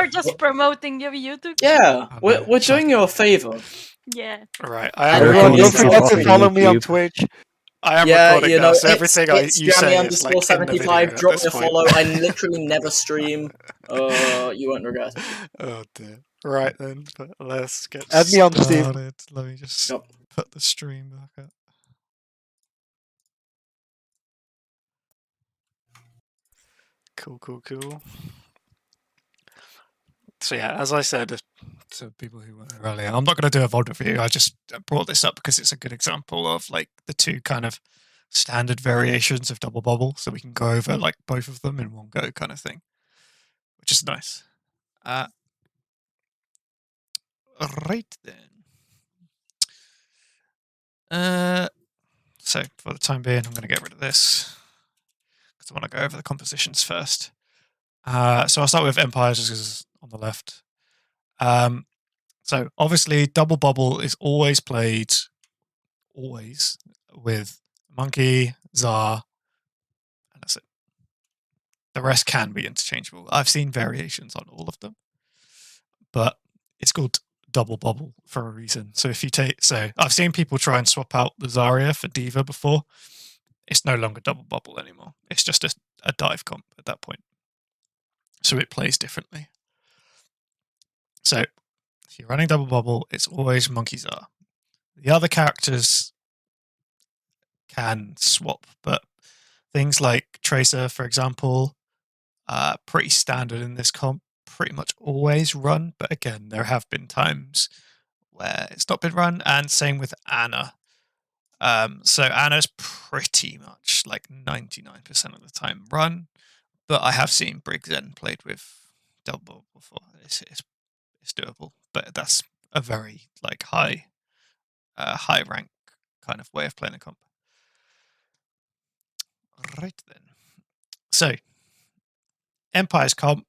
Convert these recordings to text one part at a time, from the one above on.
just promoting your YouTube Yeah, Oh, we're no, doing you a favor. Yeah. Right, Everyone, don't forget to follow me on YouTube. Twitch. I am Yeah, recording you now, know, so everything it's you say is like in the video Jammy_75. at Drop this me a point. follow. I literally never stream. You won't regret it. Oh dear. Right then, but let's get Add me on Steam. started. Let me just Yep. put the stream back up. Cool. So yeah, as I said to people who weren't here earlier, I'm not going to do a VOD review. I just brought this up because it's a good example of like the two kind of standard variations of double bubble, so we can go over like both of them in one go, kind of thing, which is nice. Right then. So for the time being, I'm going to get rid of this because I want to go over the compositions first. So I'll start with Empires just because it's on the left. So obviously double bubble is always played with Monkey, Tsar, and that's it. The rest can be interchangeable. I've seen variations on all of them, but it's called double bubble for a reason. So if you I've seen people try and swap out the Zarya for Diva before. It's no longer double bubble anymore. It's just a dive comp at that point. So it plays differently. So if you're running double bubble, it's always Monkey Tsar. The other characters can swap, but things like Tracer, for example, pretty standard in this comp, pretty much always run. But again, there have been times where it's not been run, and same with Anna. So Anna's pretty much like 99% of the time run, but I have seen Briggs N played with double before. It's doable, but that's a very like high rank kind of way of playing a comp. Right then. So Empire's comp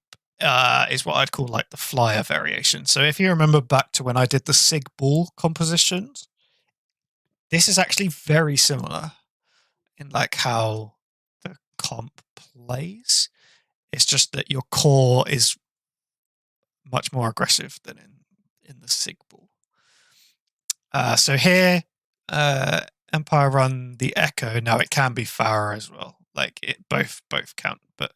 is what I'd call like the flyer variation. So if you remember back to when I did the Sig Ball compositions, this is actually very similar in like how the comp plays. It's just that your core is much more aggressive than in the Sig Ball. So here, Empire run the Echo. Now it can be Farah as well. Like it both count, but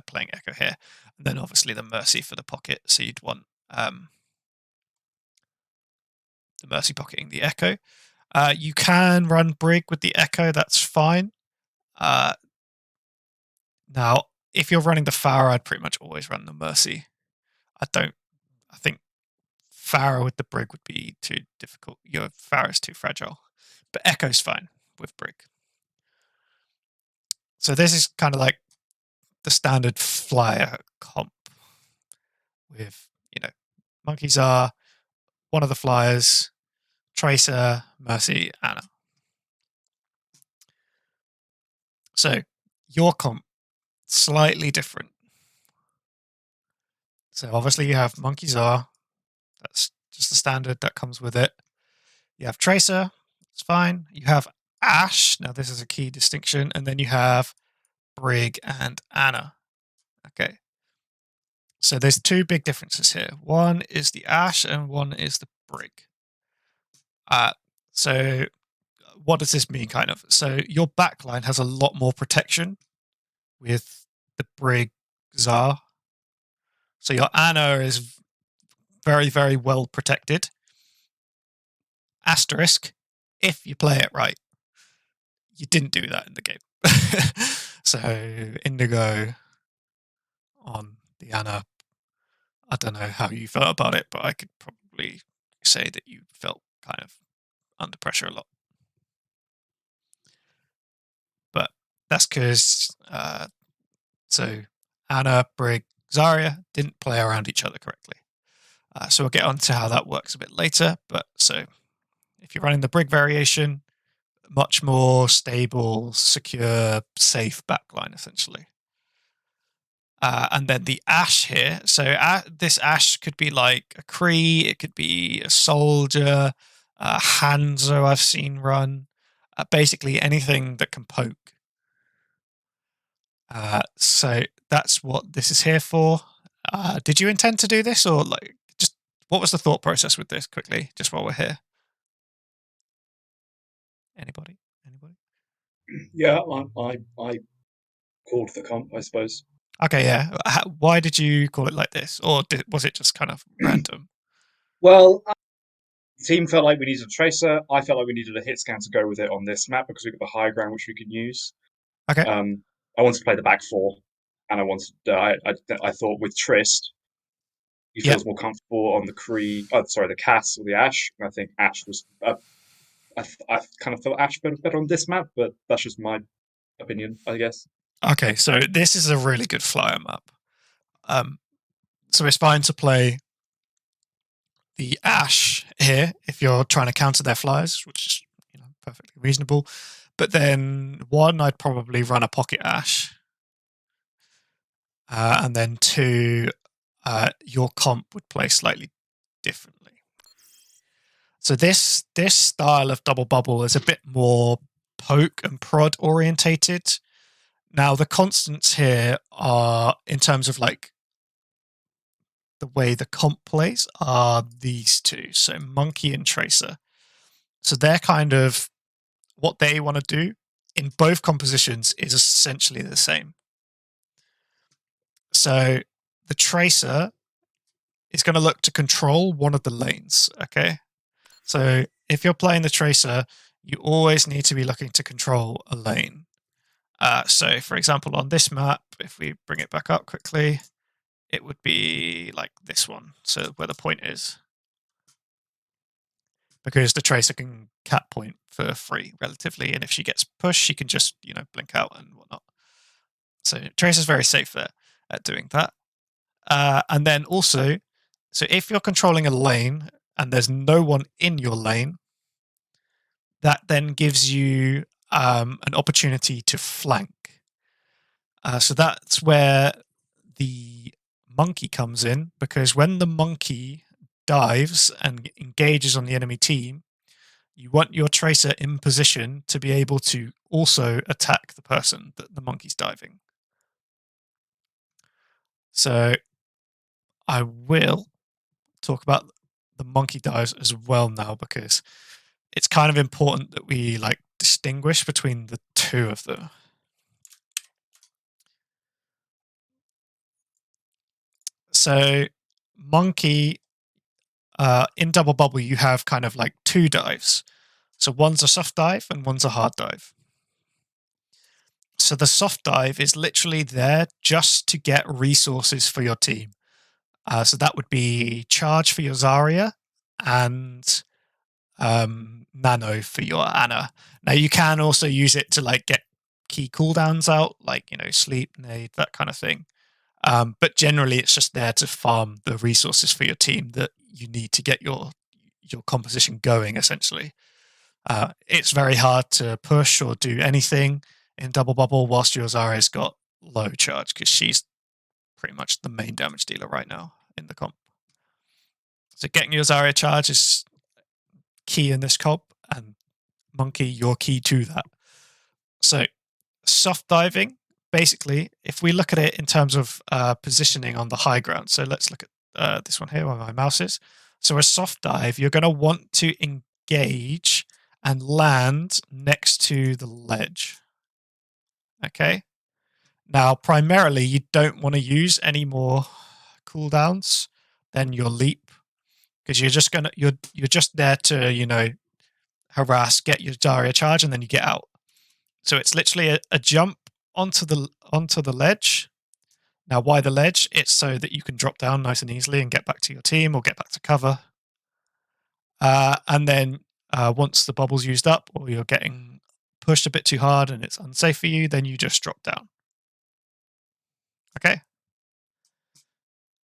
playing Echo here, and then obviously the Mercy for the pocket. So you'd want the Mercy pocketing the Echo. You can run Brig with the Echo. That's fine. Now, if you're running the Farah, I'd pretty much always run the Mercy. I think Farah with the Brig would be too difficult. Your Farah's too fragile. But Echo's fine with Brig. So this is kind of like the standard flyer comp with, Monkeys are one of the flyers, Tracer, Mercy, Anna. So your comp, slightly different. So obviously you have Monkeys are, that's just the standard that comes with it. You have Tracer, it's fine. You have Ash, now this is a key distinction, and then you have Brig and Anna. Okay. So there's two big differences here. One is the Ash and one is the Brig. So what does this mean, kind of? So your backline has a lot more protection with the Brig Tsar. So your Anna is very, very well protected. Asterisk, if you play it right. You didn't do that in the game. So Indigo on the Anna, I don't know how you felt about it, but I could probably say that you felt kind of under pressure a lot. But that's because so Anna, Brig, Zarya didn't play around each other correctly. So we'll get on to how that works a bit later. But so if you're running the Brig variation, much more stable, secure, safe backline, essentially. And then the Ash here. So this Ash could be like a Kree, it could be a soldier, Hanzo I've seen run. Basically anything that can poke. So that's what this is here for. Did you intend to do this, or like just what was the thought process with this? Quickly, just while we're here. Anybody? Yeah, I called the comp, I suppose. Okay, yeah. Why did you call it like this, or was it just kind of random? Well, the team felt like we needed a tracer. I felt like we needed a hit scan to go with it on this map because we got the high ground which we can use. Okay. I wanted to play the back four, and I wanted. I thought with Trist, he feels more comfortable on the the Cass or the Ash. And I think Ash was. I kind of felt Ash better on this map, but that's just my opinion, I guess. Okay, so this is a really good flyer map. So it's fine to play the Ash here if you're trying to counter their flyers, which is perfectly reasonable. But then one, I'd probably run a pocket Ash, and then two, your comp would play slightly differently. So this style of double bubble is a bit more poke and prod orientated. Now the constants here are, in terms of like the way the comp plays, are these two. So Monkey and Tracer. So they're kind of what they want to do in both compositions is essentially the same. So the Tracer is going to look to control one of the lanes. Okay. So if you're playing the Tracer, you always need to be looking to control a lane. So for example, on this map, if we bring it back up quickly, it would be like this one. So where the point is. Because the Tracer can cap point for free relatively. And if she gets pushed, she can just, blink out and whatnot. So Tracer's very safe there at doing that. And then also, so if you're controlling a lane and there's no one in your lane, that then gives you an opportunity to flank. So that's where the Monkey comes in, because when the Monkey dives and engages on the enemy team, you want your Tracer in position to be able to also attack the person that the Monkey's diving. So I will talk about the Monkey dives as well now, because it's kind of important that we distinguish between the two of them. So Monkey, in double bubble, you have kind of like two dives. So one's a soft dive and one's a hard dive. So the soft dive is literally there just to get resources for your team. So that would be charge for your Zarya and nano for your Anna. Now you can also use it to get key cooldowns out, sleep, nade, that kind of thing. But generally it's just there to farm the resources for your team that you need to get your composition going, essentially. It's very hard to push or do anything in double bubble whilst your Zarya's got low charge, because she's pretty much the main damage dealer right now in the comp. So getting your Zarya charge is key in this comp, and Monkey, you're key to that. So soft diving, basically, if we look at it in terms of positioning on the high ground, so let's look at this one here where my mouse is. So a soft dive, you're going to want to engage and land next to the ledge. Okay. Now, primarily, you don't want to use any more cooldowns than your leap, because you're just there to harass, get your Zarya charge, and then you get out. So it's literally a jump onto the ledge. Now, why the ledge? It's so that you can drop down nice and easily and get back to your team or get back to cover. And then once the bubble's used up, or you're getting pushed a bit too hard and it's unsafe for you, then you just drop down. Okay.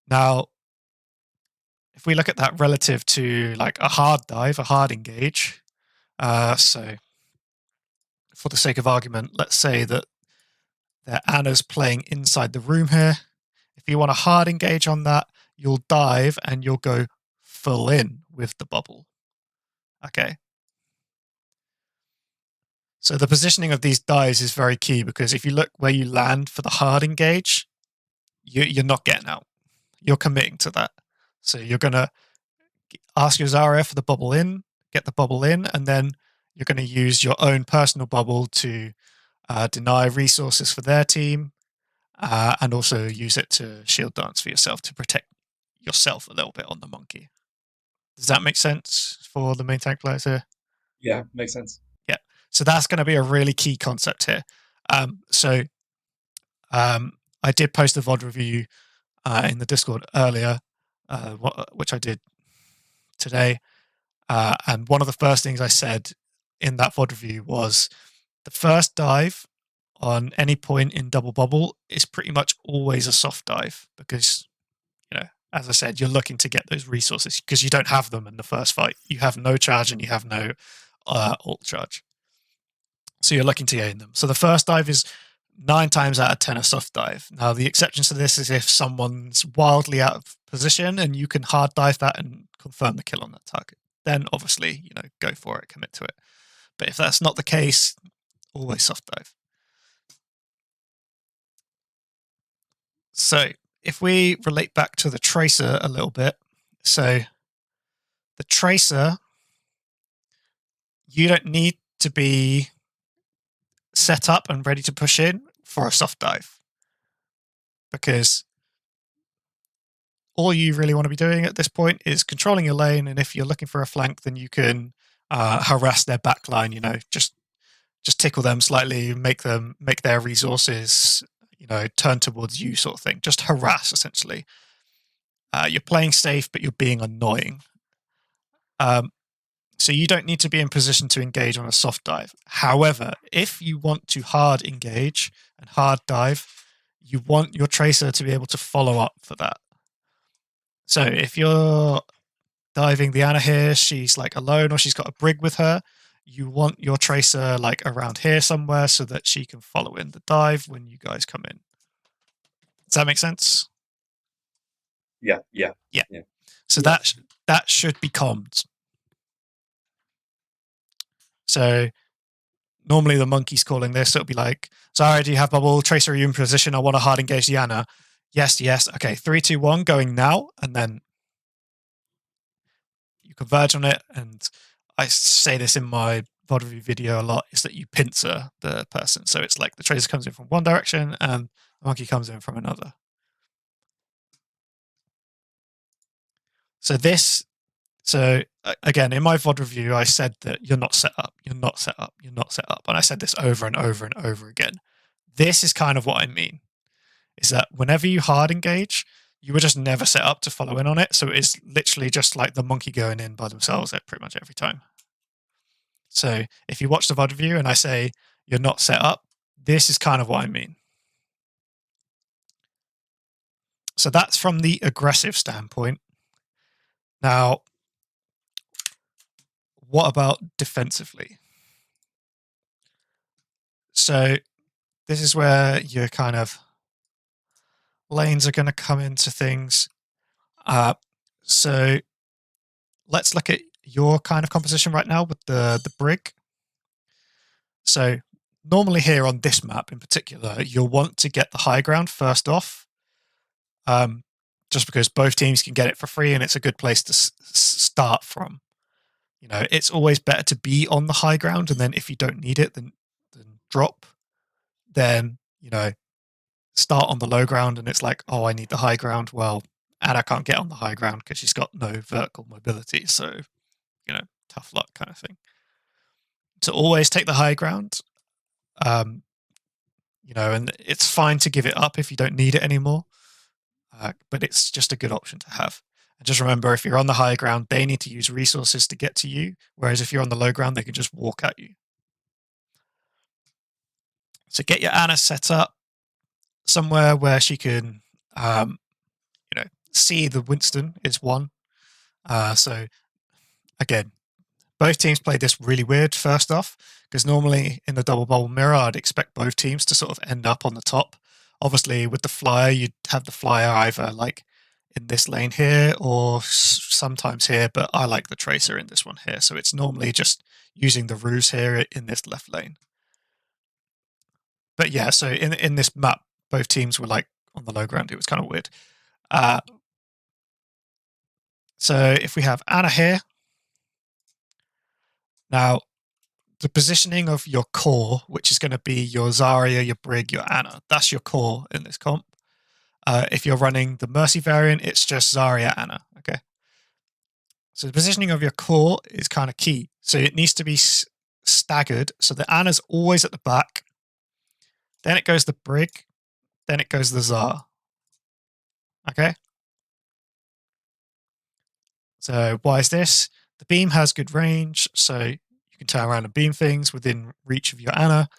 Now, if we look at that relative to a hard dive, a hard engage, so for the sake of argument, let's say that Anna's playing inside the room here. If you want a hard engage on that, you'll dive and you'll go full in with the bubble. Okay. So the positioning of these dives is very key, because if you look where you land for the hard engage, you're not getting out. You're committing to that. So you're going to ask your Zarya for the bubble in, get the bubble in, and then you're going to use your own personal bubble to deny resources for their team, and also use it to shield dance for yourself to protect yourself a little bit on the monkey. Does that make sense for the main tank players here? Yeah, makes sense. Yeah. So that's going to be a really key concept here. I did post a VOD review in the Discord earlier, which I did today. And one of the first things I said in that VOD review was the first dive on any point in double bubble is pretty much always a soft dive because, as I said, you're looking to get those resources because you don't have them in the first fight. You have no charge and you have no ult charge. So you're looking to gain them. So the first dive is 9 times out of 10 a soft dive. Now, the exceptions to this is if someone's wildly out of position and you can hard dive that and confirm the kill on that target. Then obviously, go for it, commit to it. But if that's not the case, always soft dive. So if we relate back to the Tracer a little bit, so the Tracer, you don't need to be set up and ready to push in for a soft dive because all you really want to be doing at this point is controlling your lane, and if you're looking for a flank, then you can harass their backline, just tickle them slightly, make their resources turn towards you, sort of thing. Just harass, essentially. You're playing safe, but you're being annoying. So you don't need to be in position to engage on a soft dive. However, if you want to hard engage and hard dive, you want your Tracer to be able to follow up for that. So if you're diving the Ana here, she's like alone or she's got a brig with her, you want your Tracer like around here somewhere so that she can follow in the dive when you guys come in. Does that make sense? Yeah. So that should be comms. So normally the monkey's calling this, so it'll be like, Zarya, do you have bubble? Tracer, are you in position? I want to hard engage the Ana. Yes. Okay, 3, 2, 1, going now, and then you converge on it. And I say this in my VOD review video a lot, is that you pincer the person. So it's like the Tracer comes in from one direction and the monkey comes in from another. So again, in my VOD review, I said that you're not set up. And I said this over and over and over again. This is kind of what I mean, is that whenever you hard engage, you were just never set up to follow in on it. So it is literally just like the monkey going in by themselves at pretty much every time. So if you watch the VOD review and I say you're not set up, this is kind of what I mean. So that's from the aggressive standpoint. Now, what about defensively? So this is where your kind of lanes are going to come into things. So let's look at your kind of composition right now with the brig. So normally here on this map in particular, you'll want to get the high ground first off, just because both teams can get it for free and it's a good place to start from. It's always better to be on the high ground, and then if you don't need it, then drop. Then, start on the low ground and it's like, oh, I need the high ground. Well, Ana can't get on the high ground because she's got no vertical mobility. So, tough luck kind of thing. To always take the high ground, and it's fine to give it up if you don't need it anymore. But it's just a good option to have. And just remember, if you're on the high ground, they need to use resources to get to you. Whereas if you're on the low ground, they can just walk at you. So get your Ana set up somewhere where she can, see the Winston is one. So again, both teams played this really weird first off, because normally in the double bubble mirror, I'd expect both teams to sort of end up on the top. Obviously, with the flyer, you'd have the flyer either like in this lane here or sometimes here, but I like the Tracer in this one here. So it's normally just using the ruse here in this left lane. But yeah, so in this map, both teams were like on the low ground. It was kind of weird. So if we have Anna here, now the positioning of your core, which is going to be your Zarya, your Brig, your Anna, that's your core in this comp. If you're running the Mercy variant, it's just Zarya, Anna. Okay. So the positioning of your core is kind of key. So it needs to be staggered. So the Anna's always at the back. Then it goes the Brig. Then it goes the Zar. Okay. So why is this? The beam has good range, so you can turn around and beam things within reach of your Anna.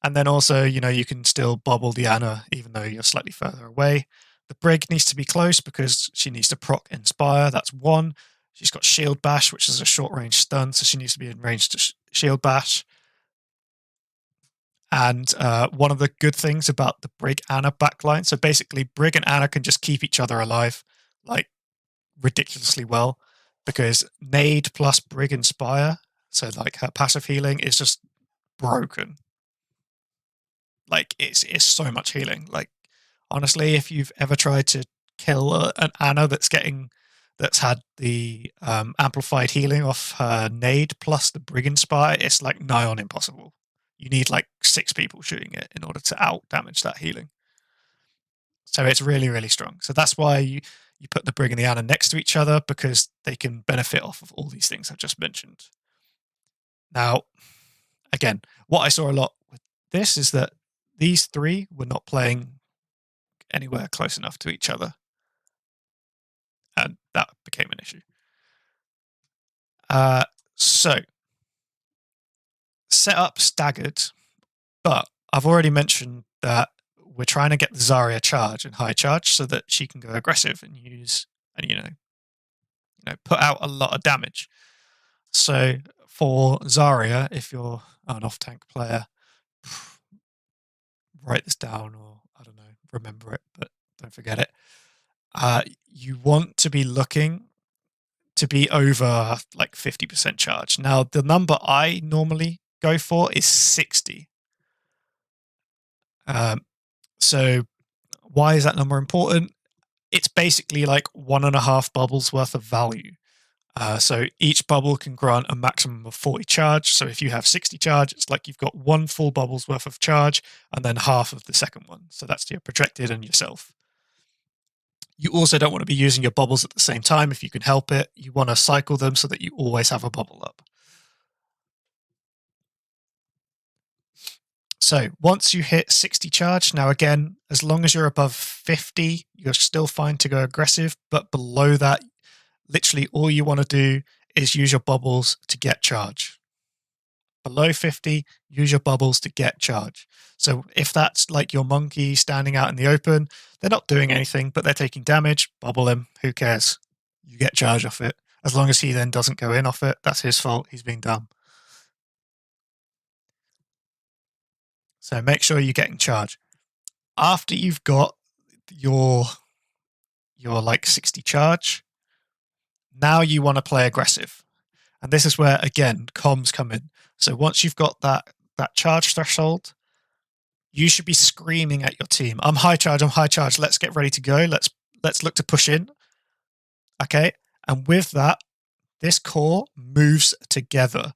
And then also, you can still bobble the Anna even though you're slightly further away. The Brig needs to be close because she needs to proc Inspire. That's 1. She's got Shield Bash, which is a short range stun, so she needs to be in range to Shield Bash. And one of the good things about the Brig Anna backline, so basically Brig and Anna can just keep each other alive, like ridiculously well, because Nade plus Brig Inspire, so like her passive healing is just broken. Like it's so much healing. Like honestly, if you've ever tried to kill an Anna that's had the amplified healing off her Nade plus the Brig Inspire, it's like nigh on impossible. You need like 6 people shooting it in order to out damage that healing. So it's really, really strong. So that's why you put the Brig and the Anna next to each other, because they can benefit off of all these things I've just mentioned. Now, again, what I saw a lot with this is that these 3 were not playing anywhere close enough to each other. And that became an issue. So, set up staggered, but I've already mentioned that we're trying to get the Zarya charge and high charge so that she can go aggressive and use and put out a lot of damage. So for Zarya, if you're an off-tank player, write this down, or I don't know, remember it, but don't forget it. You want to be looking to be over like 50% charge. Now, the number I normally go for is 60. So why is that number important? It's basically like 1.5 bubbles worth of value. So each bubble can grant a maximum of 40 charge. So if you have 60 charge, it's like you've got 1 full bubble's worth of charge and then half of the second one. So that's your projected and yourself. You also don't want to be using your bubbles at the same time if you can help it. You want to cycle them so that you always have a bubble up. So once you hit 60 charge, now again, as long as you're above 50, you're still fine to go aggressive. But below that, literally all you want to do is use your bubbles to get charge. Below 50, use your bubbles to get charge. So if that's like your monkey standing out in the open, they're not doing anything, but they're taking damage, bubble him, who cares? You get charge off it. As long as he then doesn't go in off it, that's his fault, he's being dumb. So make sure you're getting charge. After you've got your like 60 charge, now you want to play aggressive. And this is where, again, comms come in. So once you've got that charge threshold, you should be screaming at your team, I'm high charge, let's get ready to go, let's look to push in. Okay? And with that, this core moves together.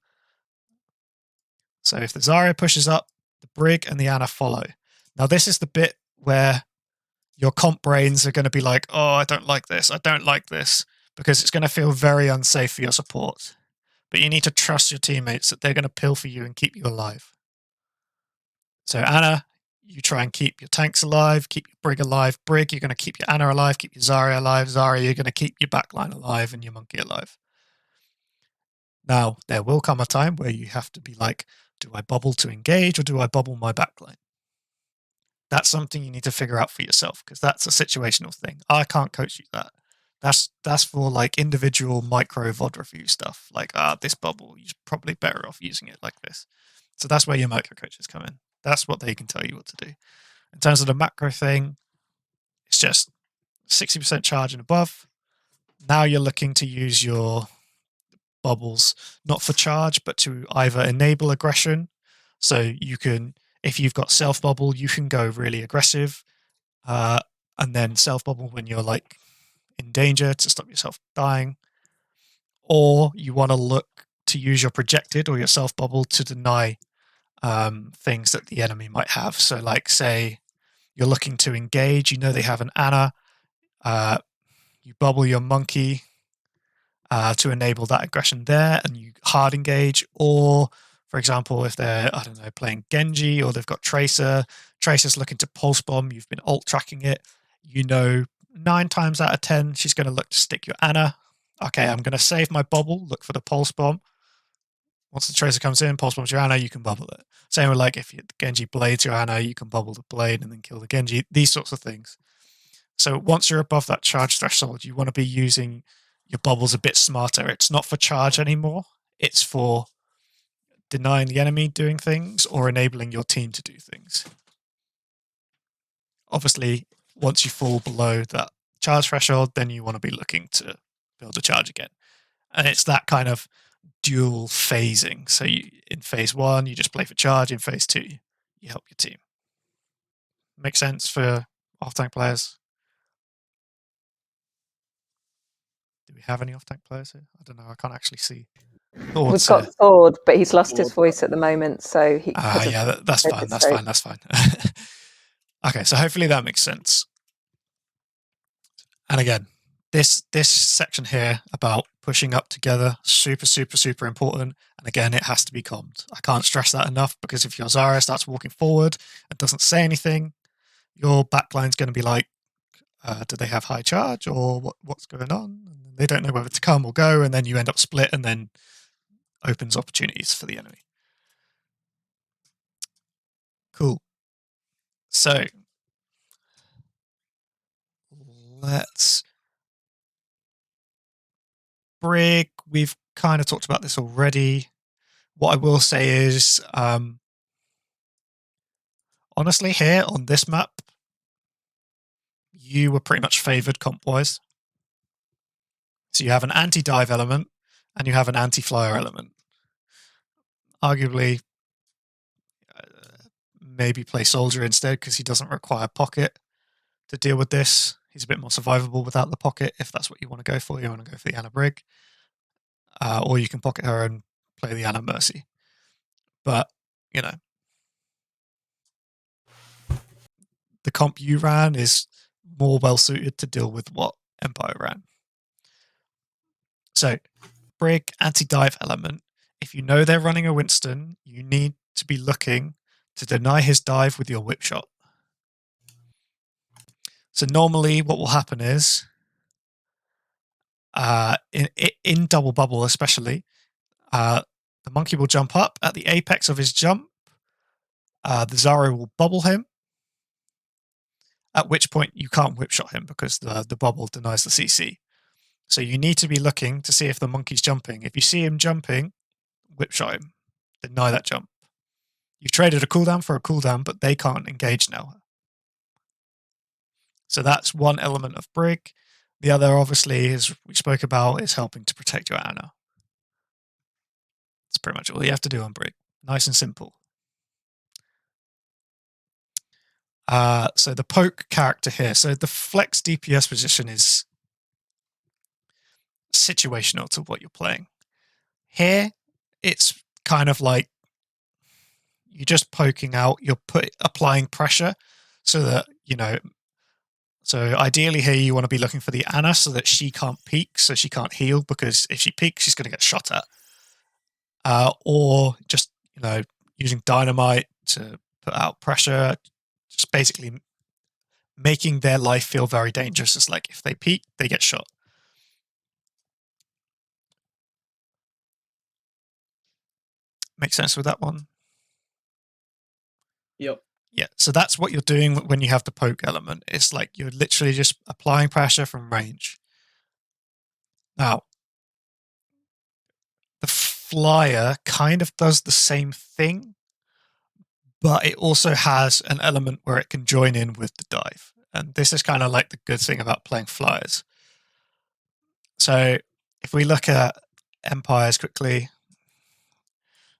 So if the Zarya pushes up, the Brig and the Anna follow. Now this is the bit where your comp brains are going to be like, oh, I don't like this, because it's going to feel very unsafe for your support. But you need to trust your teammates that they're going to pill for you and keep you alive. So Anna, you try and keep your tanks alive, keep your Brig alive. Brig, you're going to keep your Anna alive, keep your Zarya alive. Zarya, you're going to keep your backline alive and your monkey alive. Now, there will come a time where you have to be like, do I bubble to engage or do I bubble my backline? That's something you need to figure out for yourself, because that's a situational thing. I can't coach you that. That's for like individual micro VOD review stuff. Like, this bubble, you're probably better off using it like this. So that's where your micro coaches come in. That's what they can tell you what to do. In terms of the macro thing, it's just 60% charge and above. Now you're looking to use your bubbles, not for charge, but to either enable aggression. So you can, if you've got self bubble, you can go really aggressive. And then self bubble when you're like in danger to stop yourself dying. or you want to look to use your projected or your self bubble to deny things that the enemy might have. So, like, say you're looking to engage, you know they have an Anna, you bubble your monkey to enable that aggression there, and you hard engage. Or, for example, if they're, I don't know, playing Genji or they've got Tracer's looking to pulse bomb, you've been alt tracking it, you know 9 times out of 10 she's going to look to stick your Anna. Okay, I'm going to save my bubble, look for the pulse bomb. Once the Tracer comes in, pulse bombs your Anna, you can bubble it. Same with, like, if Genji blades your Anna, you can bubble the blade and then kill the Genji, these sorts of things. So once you're above that charge threshold, you want to be using your bubbles a bit smarter. It's not for charge anymore. It's for denying the enemy doing things or enabling your team to do things. Obviously, once you fall below that charge threshold, then you want to be looking to build a charge again. And it's that kind of dual phasing. So in phase 1, you just play for charge. In phase 2, you help your team. Make sense for off-tank players? Do we have any off-tank players here? I don't know. I can't actually see. We've got Sword, but he's lost his voice at the moment, so he. Yeah, that's fine. That's fine. Okay, so hopefully that makes sense. And again, this section here about pushing up together, super important. And again, it has to be commed. I can't stress that enough, because if your Zarya starts walking forward and doesn't say anything, your backline's going to be like, do they have high charge, or what's going on? And they don't know whether to come or go, and then you end up split, and then opens opportunities for the enemy. Cool. So let's Brig. We've kind of talked about this already. What I will say is, honestly, here on this map, you were pretty much favored comp-wise. So you have an anti-dive element and you have an anti-flyer element. Arguably, maybe play Soldier instead, because he doesn't require pocket to deal with this. He's a bit more survivable without the pocket, if that's what you want to go for. You want to go for the Anna Brig. Or you can pocket her and play the Anna Mercy. But, you know, the comp you ran is more well-suited to deal with what Empire ran. So, Brig, anti-dive element. If you know they're running a Winston, you need to be looking to deny his dive with your whip shot. So normally what will happen is, in double bubble especially, the monkey will jump up at the apex of his jump. The Zarya will bubble him, at which point you can't whip shot him because the bubble denies the CC. So you need to be looking to see if the monkey's jumping. If you see him jumping, whip shot him. Deny that jump. You've traded a cooldown for a cooldown, but they can't engage now. So that's one element of Brig. The other, obviously, as we spoke about, is helping to protect your Anna. That's pretty much all you have to do on Brig. Nice and simple. So the poke character here. So the flex DPS position is situational to what you're playing. Here, it's kind of like you're just poking out, you're applying pressure so that, you know, so ideally here you want to be looking for the Anna so that she can't peek, so she can't heal, because if she peeks, she's going to get shot at. Or just, you know, using dynamite to put out pressure, just basically making their life feel very dangerous. It's like if they peek, they get shot. Make sense with that one? Yep. Yeah, so that's what you're doing when you have the poke element. It's like you're literally just applying pressure from range. Now, the flyer kind of does the same thing, but it also has an element where it can join in with the dive. And this is kind of like the good thing about playing flyers. So if we look at Empires quickly,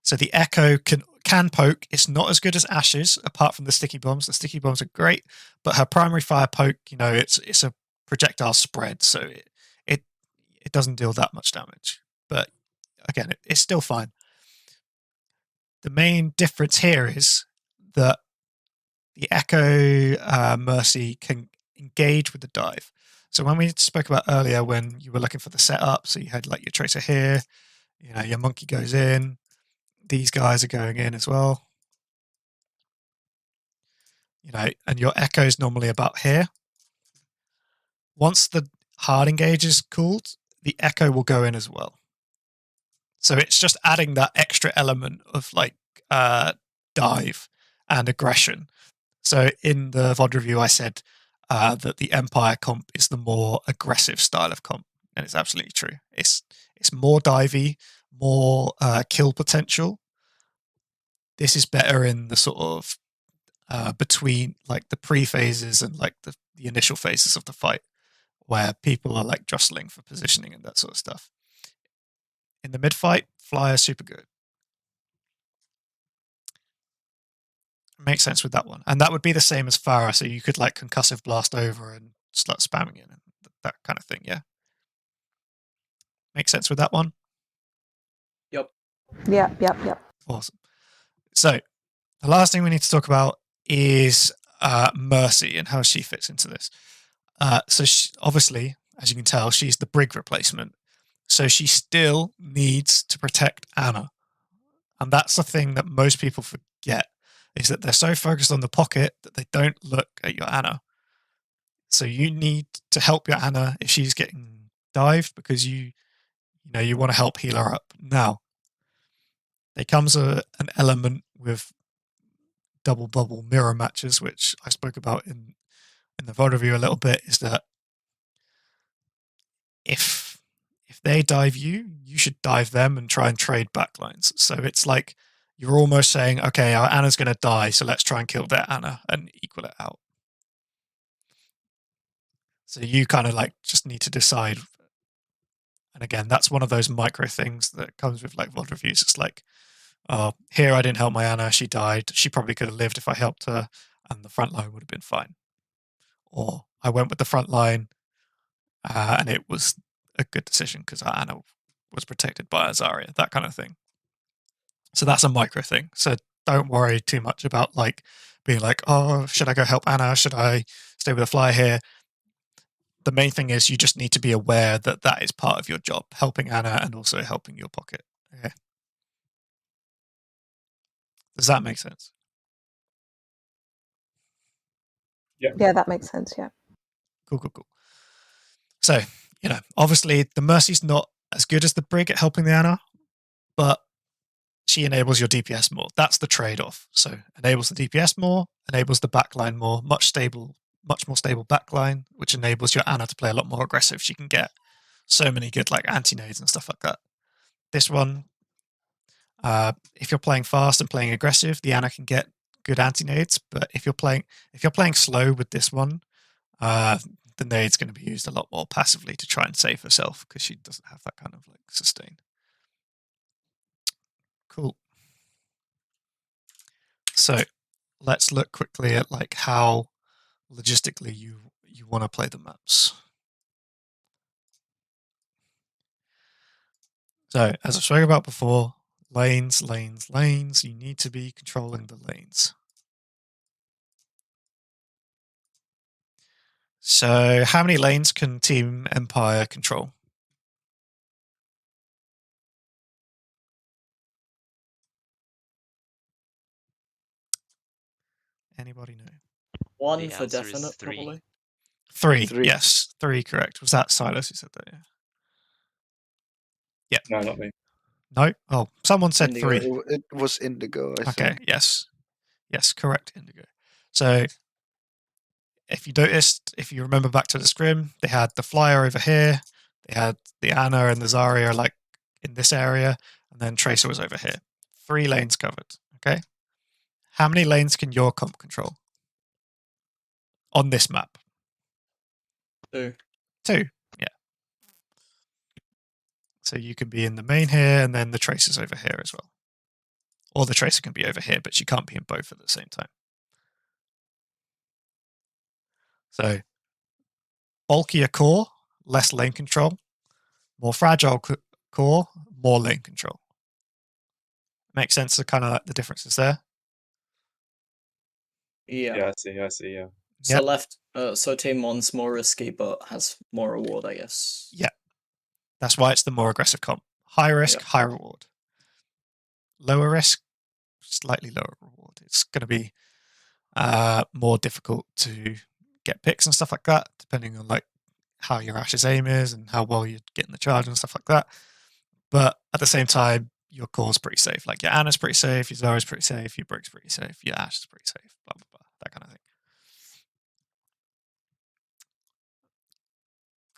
so the Echo can poke. It's not as good as Ash's, apart from the sticky bombs. The sticky bombs are great, but her primary fire poke, you know, it's a projectile spread, so it doesn't deal that much damage. but again, it's still fine. The main difference here is that the Echo Mercy can engage with the dive. So when we spoke about earlier, when you were looking for the setup, so you had like your tracer here, your monkey goes in, these guys are going in as well, and your Echo is normally about here. Once the hard engage is called, the Echo will go in as well. So it's just adding that extra element of like dive and aggression. So in the VOD review, I said that the Empire comp is the more aggressive style of comp, and it's absolutely true. It's more divey, more kill potential. This is better in the sort of between like the pre-phases and like the initial phases of the fight, where people are like jostling for positioning and that sort of stuff. In the mid-fight, Flyer is super good. Makes sense with that one. And that would be the same as Farah, so you could like concussive blast over and start spamming it and that kind of thing, yeah? Makes sense with that one? Yep. Yep. Awesome. So the last thing we need to talk about is Mercy and how she fits into this. So she, obviously, as you can tell, she's the Brig replacement. So she still needs to protect Anna. And that's the thing that most people forget, is that they're so focused on the pocket that they don't look at your Anna. So you need to help your Anna if she's getting dived, because you want to help heal her up. Now, there comes an element with double bubble mirror matches, which I spoke about in the VOD review a little bit, is that if they dive you, you should dive them and try and trade backlines. So it's like you're almost saying, okay, our Anna's going to die, so let's try and kill their Anna and equal it out. So you kind of like just need to decide. And again, that's one of those micro things that comes with like VOD reviews. It's like, oh, here I didn't help my Anna, she died. She probably could have lived if I helped her, and the front line would have been fine. Or I went with the front line, and it was a good decision because our Anna was protected by Azaria, that kind of thing. So that's a micro thing. So don't worry too much about like being like, oh, should I go help Anna? Should I stay with a Flyer here? The main thing is you just need to be aware that that is part of your job, helping Anna and also helping your pocket. Okay. Does that make sense? Yeah, that makes sense. Yeah. Cool. So, obviously the Mercy's not as good as the Brig at helping the Anna, but she enables your DPS more. That's the trade-off. So enables the DPS more, enables the backline more, much more stable backline, which enables your Anna to play a lot more aggressive. She can get so many good like anti-nades and stuff like that. This one, if you're playing fast and playing aggressive, the Anna can get good anti-nades. But if you're playing slow with this one, the nade's going to be used a lot more passively to try and save herself because she doesn't have that kind of like sustain. Cool. So let's look quickly at like how logistically you want to play the maps. So as I spoke about before, lanes. You need to be controlling the lanes. So how many lanes can Team Empire control? Anybody know? One The for answer is definite, 3. probably. Three. Three. Yes, 3 correct. Was that Silas who said that? Yeah. No, not me. No? Oh, someone said Indigo. 3. It was Indigo, I Okay, think. yes, correct, Indigo. So if you remember back to the scrim, they had the Flyer over here, they had the Anna and the Zarya like in this area, and then Tracer was over here. 3 lanes covered, okay? How many lanes can your comp control on this map? 2. 2, yeah. So you can be in the main here, and then the Tracer's over here as well. Or the Tracer can be over here, but she can't be in both at the same time. So bulkier core, less lane control. More fragile core, more lane control. Makes sense. The kind of the differences there. Yeah. I see. Yeah. So Yep. left. So team one's more risky, but has more reward, I guess. Yeah. That's why it's the more aggressive comp. High risk, high reward. Lower risk, slightly lower reward. It's going to be more difficult to get picks and stuff like that, depending on like how your Ash's aim is and how well you're getting the charge and stuff like that. But at the same time, your core's pretty safe. Like your Anna's pretty safe, your Zara's pretty safe, your Brick's pretty safe, your Ash is pretty safe, blah, blah, blah, that kind of thing.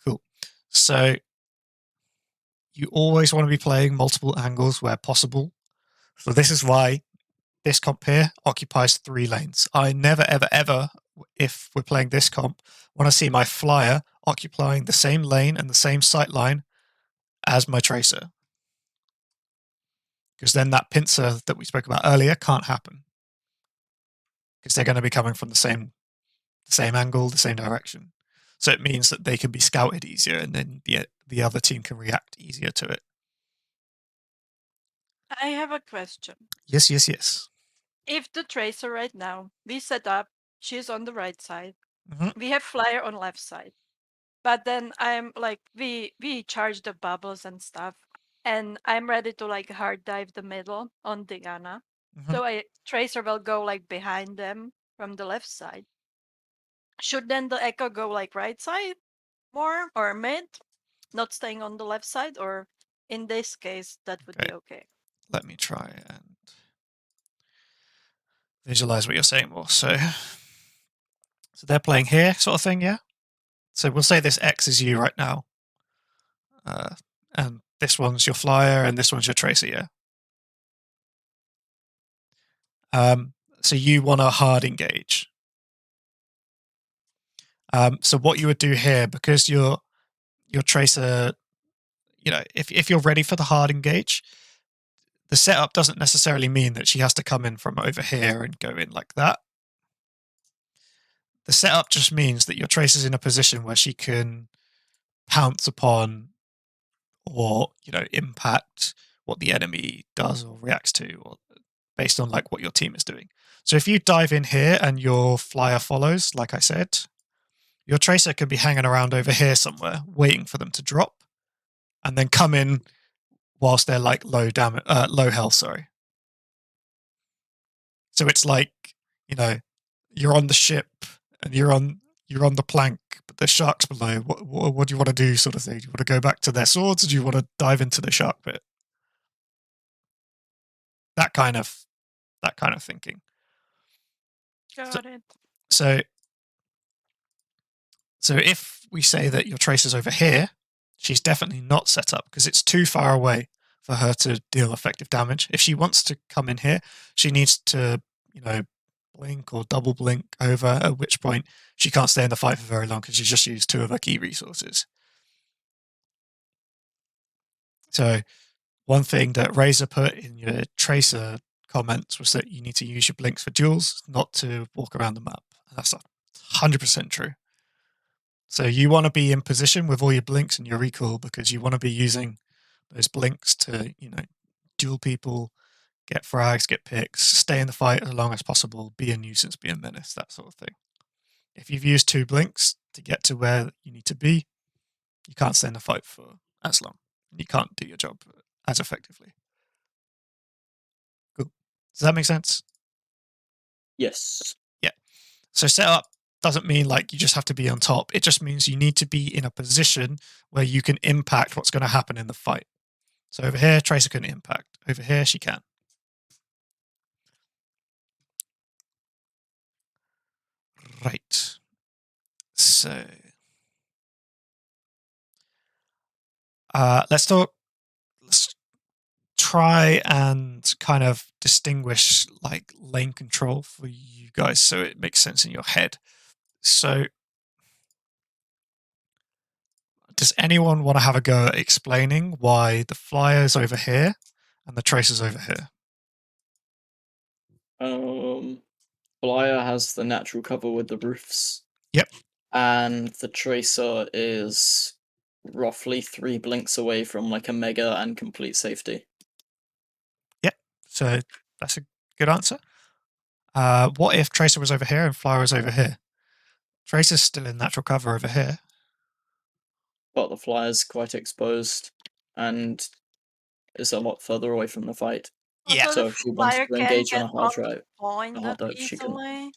Cool. So you always want to be playing multiple angles where possible. So this is why this comp here occupies 3 lanes. I never, ever, ever, if we're playing this comp, want to see my flyer occupying the same lane and the same sight line as my tracer. Because then that pincer that we spoke about earlier can't happen. Because they're going to be coming from the same angle, the same direction. So it means that they can be scouted easier and then the other team can react easier to it. I have a question. Yes, yes, yes. If the tracer right now, we set up, she's on the right side. Mhm. We have flyer on left side. But then I'm like, we charge the bubbles and stuff. And I'm ready to like hard dive the middle on Diana. Mhm. So a tracer will go like behind them from the left side. Should then the echo go like right side more or mid, not staying on the left side, or in this case that would be okay? Let me try and visualize what you're saying more. So they're playing here, sort of thing, yeah? So we'll say this X is you right now. And this one's your flyer and this one's your tracer, yeah? So you want a hard engage. So what you would do here, because your tracer, you know, if you're ready for the hard engage, the setup doesn't necessarily mean that she has to come in from over here and go in like that. The setup just means that your tracer's in a position where she can pounce upon or, you know, impact what the enemy does or reacts to, or based on like what your team is doing. So if you dive in here and your flyer follows, like I said, your tracer can be hanging around over here somewhere, waiting for them to drop, and then come in whilst they're like low health. Sorry. So it's like, you know, you're on the ship and you're on the plank, but there's sharks below. What do you want to do, sort of thing? Do you want to go back to their swords, or do you want to dive into the shark pit? That kind of thinking. Got it. So if we say that your tracer's over here, she's definitely not set up because it's too far away for her to deal effective damage. If she wants to come in here, she needs to, you know, blink or double blink over, at which point she can't stay in the fight for very long because she's just used 2 of her key resources. So one thing that Razor put in your tracer comments was that you need to use your blinks for duels, not to walk around the map. That's 100% true. So you want to be in position with all your blinks and your recall because you want to be using those blinks to, you know, duel people, get frags, get picks, stay in the fight as long as possible, be a nuisance, be a menace, that sort of thing. If you've used 2 blinks to get to where you need to be, you can't stay in the fight for as long. You can't do your job as effectively. Cool. Does that make sense? Yes. Yeah. So setup doesn't mean like you just have to be on top. It just means you need to be in a position where you can impact what's going to happen in the fight. So over here, Tracer couldn't impact. Over here, she can. Right. So let's try and kind of distinguish like lane control for you guys so it makes sense in your head. So does anyone want to have a go at explaining why the flyer's over here and the tracer's over here? Flyer has the natural cover with the roofs. Yep. And the tracer is roughly 3 blinks away from like a mega and complete safety. So that's a good answer. What if Tracer was over here and Flyer was over here? Tracer's still in natural cover over here. But the Flyer's quite exposed and is a lot further away from the fight. Yeah. Also, So the if she wanted flyer to can engage on get a hard up drive, point a that hard dive, she can. easily.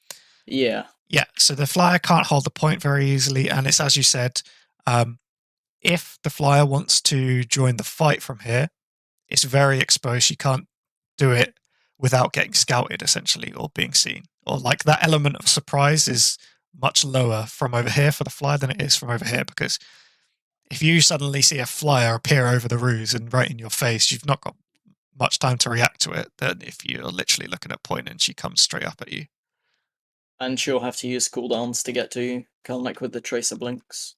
Yeah. Yeah, so the Flyer can't hold the point very easily, and it's as you said, if the Flyer wants to join the fight from here, it's very exposed. She can't do it without getting scouted, essentially, or being seen. Or like that element of surprise is much lower from over here for the Flyer than it is from over here, because if you suddenly see a Flyer appear over the ruse and right in your face, you've not got much time to react to it than if you're literally looking at point and she comes straight up at you. And she'll have to use cooldowns to get to you, kind of like with the Tracer blinks.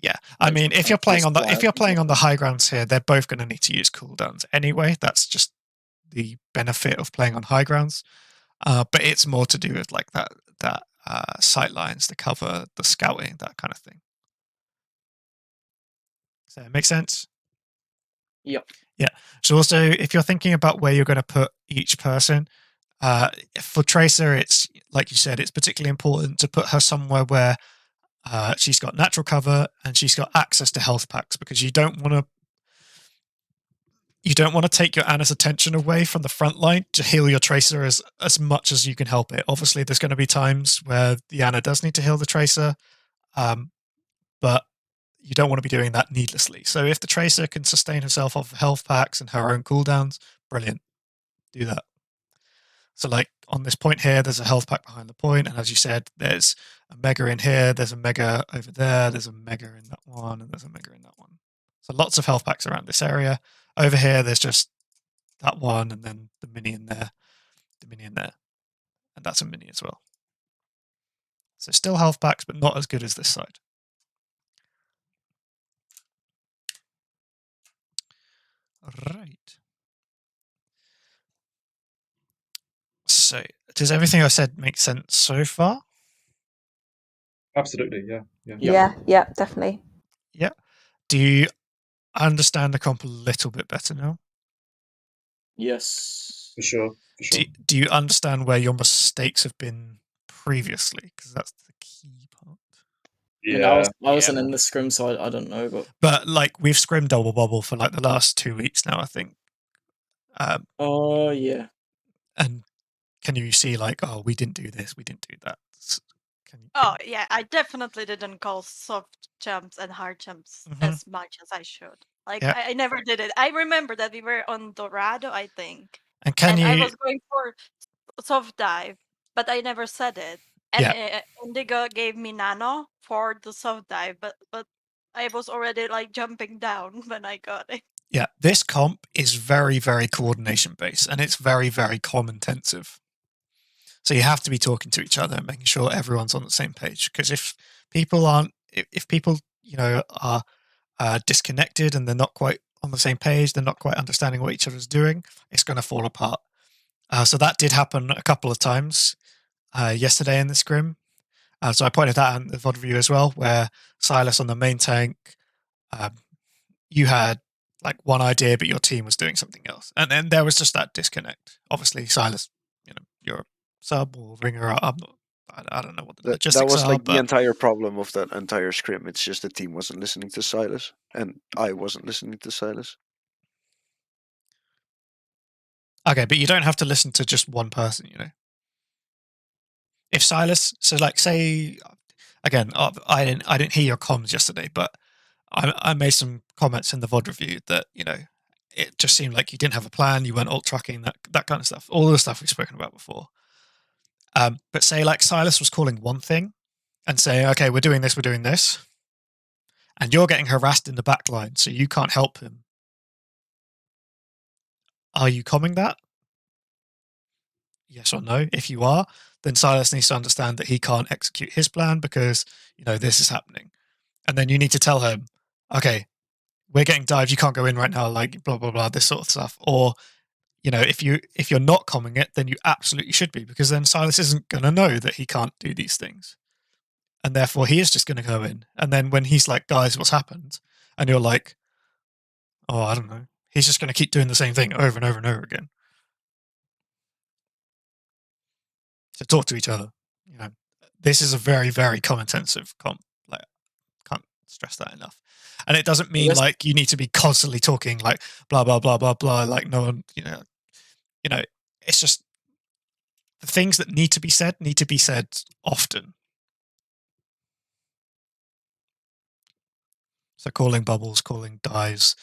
Yeah, I Like mean, if sometimes you're playing these on the Flyers if you're can playing get on the them. high grounds here, they're both going to need to use cooldowns anyway. That's just the benefit of playing on high grounds. But it's more to do with like that sight lines, the cover, the scouting, that kind of thing. So it makes sense. Yep. Yeah. So also, if you're thinking about where you're going to put each person, for Tracer, it's like you said, it's particularly important to put her somewhere where she's got natural cover and she's got access to health packs, because you don't want to take your Anna's attention away from the front line to heal your Tracer as much as you can help it. Obviously, there's going to be times where the Anna does need to heal the Tracer, but you don't want to be doing that needlessly. So if the Tracer can sustain herself off of health packs and her own cooldowns, brilliant. Do that. So like on this point here, there's a health pack behind the point, and as you said, there's a mega in here, there's a mega over there, there's a mega in that one, and there's a mega in that one. So lots of health packs around this area. Over here, there's just that one, and then the mini in there, the mini in there, and that's a mini as well. So still health packs, but not as good as this side. Right. So does everything I said make sense so far? Absolutely, yeah. Yeah, definitely. Yeah. Do you understand the comp a little bit better now? Yes. For sure. Do you understand where your mistakes have been previously? Because that's the key part. I mean, Yeah. I wasn't in the scrim, so I don't know, But like we've scrimmed double bubble for like the last 2 weeks now, I think. Oh, yeah. And can you see like, oh, we didn't do this, we didn't do that? Oh yeah, I definitely didn't call soft jumps and hard jumps as much as I should. Like Yeah. I never did it. I remember that we were on Dorado, I think, And can I you? was going for soft dive, but I never said it. And Yeah. Indigo gave me nano for the soft dive, but I was already like jumping down when I got it. Yeah, this comp is very, very coordination based, and it's very, very comm intensive. So you have to be talking to each other and making sure everyone's on the same page. Because if people aren't, if people are disconnected and they're not quite on the same page, they're not quite understanding what each other's doing, it's going to fall apart. So that did happen a couple of times yesterday in the scrim. So I pointed that out in the VOD review as well, where Silas on the main tank, you had like one idea, but your team was doing something else. And then there was just that disconnect. Obviously, Silas, you're a sub or ringer. I don't know what the logistics That was are, like but the entire problem of that entire scrim. It's just the team wasn't listening to Silas, and I wasn't listening to Silas. okay, but you don't have to listen to just one person, If Silas, so like say, again, I didn't hear your comms yesterday, but I made some comments in the VOD review that, it just seemed like you didn't have a plan, you weren't alt tracking, that kind of stuff, all the stuff we've spoken about before. But say like Silas was calling one thing and saying, okay, we're doing this, and you're getting harassed in the back line, so you can't help him. Are you comming that? Yes or no? If you are, then Silas needs to understand that he can't execute his plan because, this is happening. And then you need to tell him, okay, we're getting dived, you can't go in right now, like blah, blah, blah, this sort of stuff. Or, if you're not comming it, then you absolutely should be, because then Silas isn't going to know that he can't do these things. And therefore he is just going to go in. And then when he's like, guys, what's happened? and you're like, oh, I don't know, he's just going to keep doing the same thing over and over and over again. So talk to each other. You know, this is a very, very comment-intensive comp. Like, can't stress that enough. And it doesn't mean like you need to be constantly talking like blah blah blah blah blah. Like no one, you know, it's just the things that need to be said often. So calling bubbles, calling dives,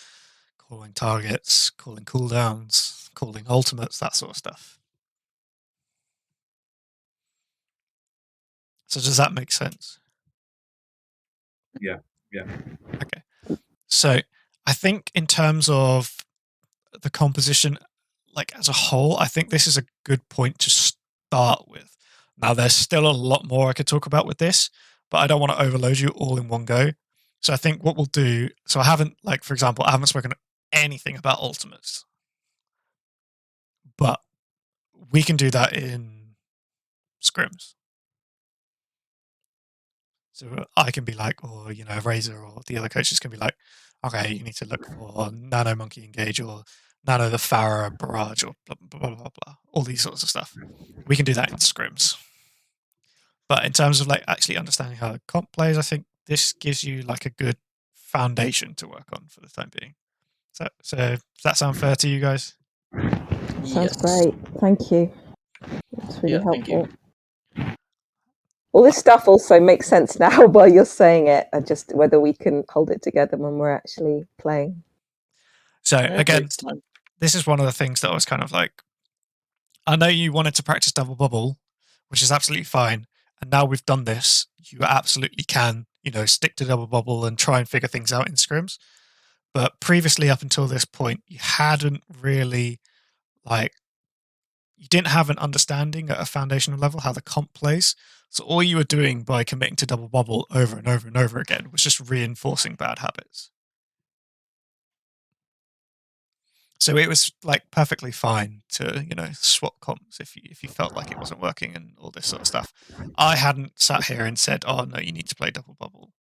calling targets, calling cooldowns, calling ultimates, that sort of stuff. So does that make sense? Yeah. Okay. So I think in terms of the composition, like as a whole, I think this is a good point to start with. Now, there's still a lot more I could talk about with this, but I don't want to overload you all in one go. So I think what we'll do, so I haven't, like, for example, I haven't spoken anything about ultimates, but we can do that in scrims. So I can be like, or, you know, Razor or the other coaches can be like, okay, you need to look for Nano Monkey Engage or Nano the Farah Barrage or blah, blah, blah, blah, blah, all these sorts of stuff. We can do that in scrims. But in terms of like actually understanding how the comp plays, I think this gives you like a good foundation to work on for the time being. So does that sound fair to you guys? Sounds great. Thank you. It's really Thank you. helpful. All this stuff also makes sense now while you're saying it, and just whether we can hold it together when we're actually playing. So Yeah, it again, takes time. this is one of the things that I was kind of like, I know you wanted to practice double bubble, which is absolutely fine. And now we've done this, you absolutely can, you know, stick to double bubble and try and figure things out in scrims. But previously, up until this point, you hadn't really like, you didn't have an understanding at a foundational level how the comp plays. So all you were doing by committing to double bubble over and over and over again was just reinforcing bad habits. So it was like perfectly fine to, you know, swap comps if you felt like it wasn't working and all this sort of stuff. I hadn't sat here and said, "Oh no, you need to play double bubble."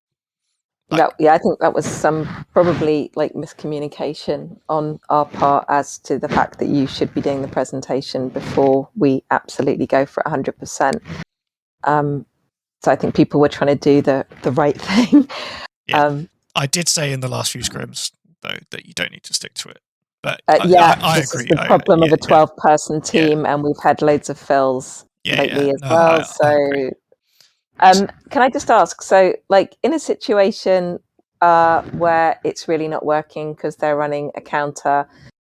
Like, I think that was some probably like miscommunication on our part as to the fact that you should be doing the presentation before we absolutely go for it 100%. So I think people were trying to do the right thing. Yeah. I did say in the last few scrims though that you don't need to stick to it. But I this agree. is the problem of a 12-person team, Yeah. and we've had loads of fills lately as No, well. I agree. Can I just ask? So, like in a situation where it's really not working because they're running a counter,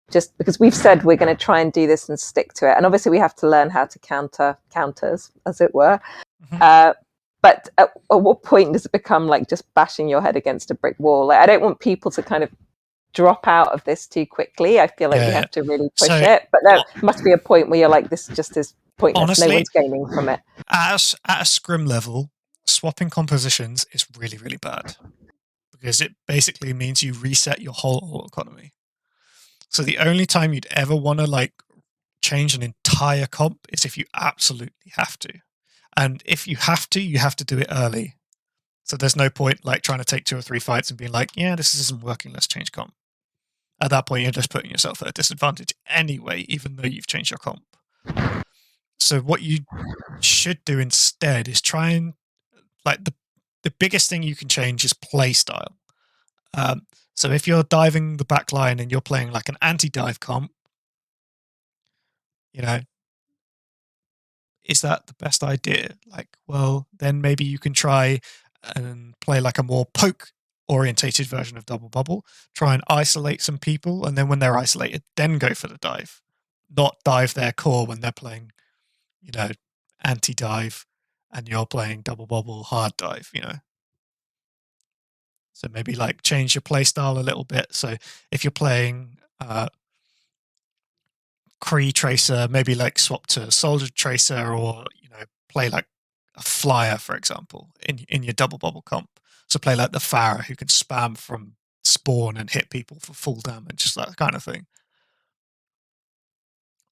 just because we've said we're going to try and do this and stick to it, and obviously we have to learn how to counter counters, as it were. Mhm. But at what point does it become like just bashing your head against a brick wall? Like, I don't want people to kind of drop out of this too quickly. I feel like we have to really push it, but there must be a point where you're like, this just is pointless. Honestly, no one's gaining from it. At a scrim level, swapping compositions is really, really bad because it basically means you reset your whole economy. So the only time you'd ever want to like change an entire comp is if you absolutely have to. And if you have to do it early. So there's no point like trying to take 2 or 3 fights and being like, yeah, this isn't working, let's change comp. At that point, you're just putting yourself at a disadvantage anyway, even though you've changed your comp. So what you should do instead is try and like the biggest thing you can change is play style. So if you're diving the back line and you're playing like an anti-dive comp, you know, is that the best idea? Like, well, then maybe you can try and play like a more poke orientated version of double bubble, try and isolate some people, and then when they're isolated, then go for the dive, not dive their core when they're playing, you know, anti-dive and you're playing double bubble hard dive, you know. So maybe like change your play style a little bit. So if you're playing Kree Tracer, maybe like swap to Soldier Tracer, or you know, play like a Flyer, for example, in your double bubble comp. So play like the Farah who can spam from spawn and hit people for full damage, just that kind of thing.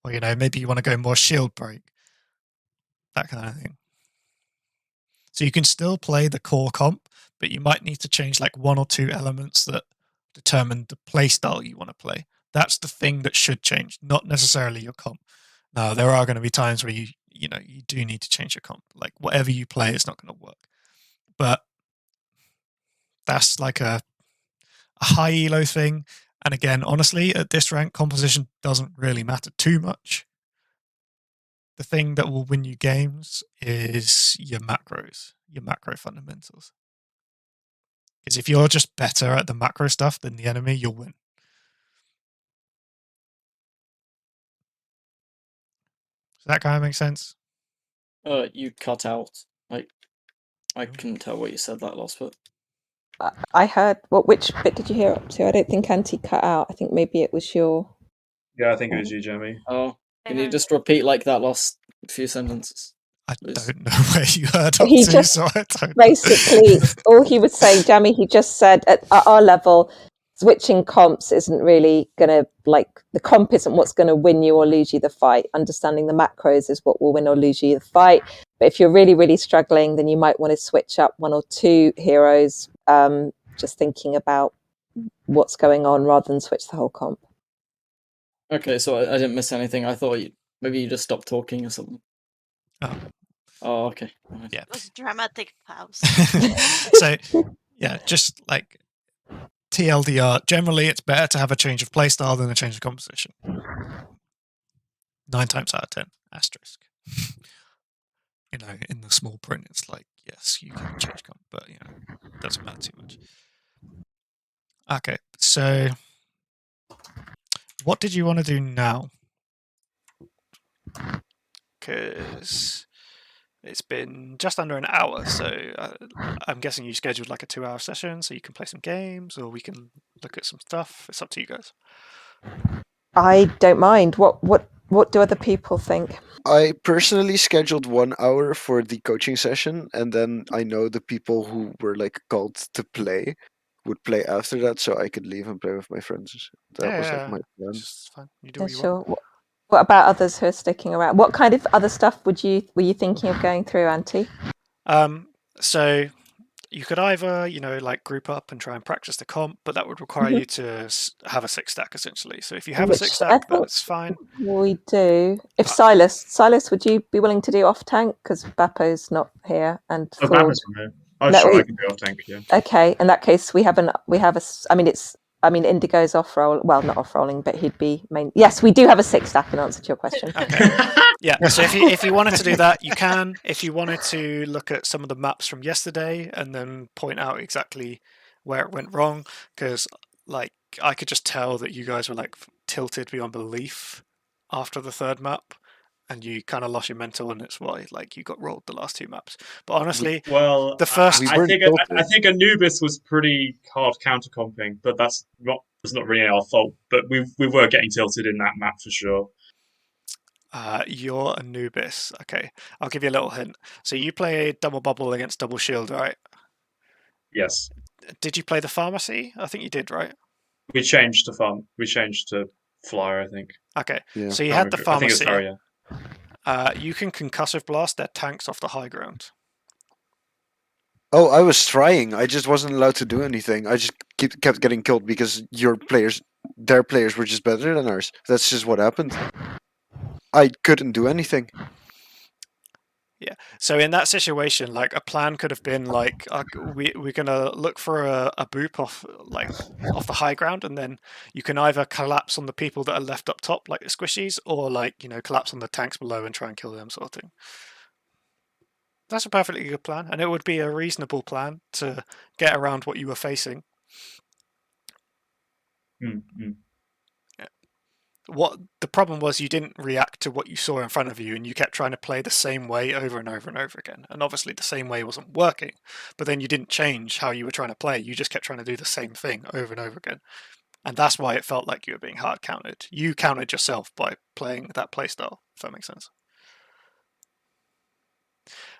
Or you know, maybe you want to go more shield break, that kind of thing. So you can still play the core comp, but you might need to change like 1 or 2 elements that determine the play style you want to play. That's the thing that should change, not necessarily your comp. Now, there are going to be times where you do need to change your comp. Like whatever you play is not going to work. But that's like a high elo thing. And again, honestly, at this rank, composition doesn't really matter too much. The thing that will win you games is your macros, your macro fundamentals. Because if you're just better at the macro stuff than the enemy, you'll win. Does that kind of make sense? You cut out. Like, I couldn't tell what you said that last bit. I heard. Which bit did you hear up to? I don't think Auntie cut out. I think maybe it was your. Yeah, I think it was you, Jamie. Oh, can I you heard just repeat like that last few sentences? I Please. don't know where you heard up He to, just so I don't basically all he was saying, Jamie. He just said at our level, switching comps isn't really going to the comp isn't what's going to win you or lose you the fight. Understanding the macros is what will win or lose you the fight. But if you're really, really struggling, then you might want to switch up one or two heroes. Just thinking about what's going on rather than switch the whole comp. Okay, so I didn't miss anything. I thought maybe you just stopped talking or something. Oh, okay. Alright. Yeah. it was dramatic pause. So, yeah, just like TLDR, generally it's better to have a change of playstyle than a change of composition. 9 times out of 10, asterisk. In the small print, it's like, yes, you can change comp, but, it doesn't matter too much. Okay, so what did you want to do now? Because it's been just under an hour, so I'm guessing you scheduled like a 2-hour session so you can play some games or we can look at some stuff. It's up to you guys. I don't mind. What do other people think? I personally scheduled 1 hour for the coaching session, and then I know the people who were like called to play would play after that, so I could leave and play with my friends. That was like my plan. It's just fine. You do Yeah, what you sure. want. What about others who are sticking around? What kind of other stuff were you thinking of going through, Auntie? So you could either, like group up and try and practice the comp, but that would require you to have a 6 stack essentially. So if you have a 6 I stack, think that's fine. we do. If Silas, would you be willing to do off tank because Bappo's not here and Oh, Ford? Batman's from here. Oh, No, sure, I can do off tank. Yeah. Okay, in that case, we have Indigo's off roll. Well, not off rolling, but he'd be main. Yes, we do have a 6 stack. In answer to your question. Okay. Yeah. So if you wanted to do that, you can. If you wanted to look at some of the maps from yesterday and then point out exactly where it went wrong, because I could just tell that you guys were like tilted beyond belief after the 3rd map. And you kind of lost your mental, and it's why you got rolled the last 2 maps. But honestly, Well, the first We I weren't think tilted. I think Anubis was pretty hard counter comping, but that's not really our fault. But we were getting tilted in that map for sure. You're Anubis. Okay, I'll give you a little hint. So you play double bubble against double shield, right? Yes. Did you play the pharmacy? I think you did, right? We changed to farm. We changed to flyer, I think. Okay, Yeah. so you had the I think it's pharmacy. Farrier. You can concussive blast their tanks off the high ground. Oh, I was trying. I just wasn't allowed to do anything. I just kept getting killed because their players were just better than ours. That's just what happened. I couldn't do anything. Yeah. So in that situation, a plan could have been we're gonna look for a boop off the high ground, and then you can either collapse on the people that are left up top, like the squishies, or collapse on the tanks below and try and kill them, sort of thing. That's a perfectly good plan, and it would be a reasonable plan to get around what you were facing. Mm-hmm. What the problem was, you didn't react to what you saw in front of you, and you kept trying to play the same way over and over and over again. And obviously the same way wasn't working, but then you didn't change how you were trying to play. You just kept trying to do the same thing over and over again. And that's why it felt like you were being hard countered. You countered yourself by playing that playstyle, if that makes sense.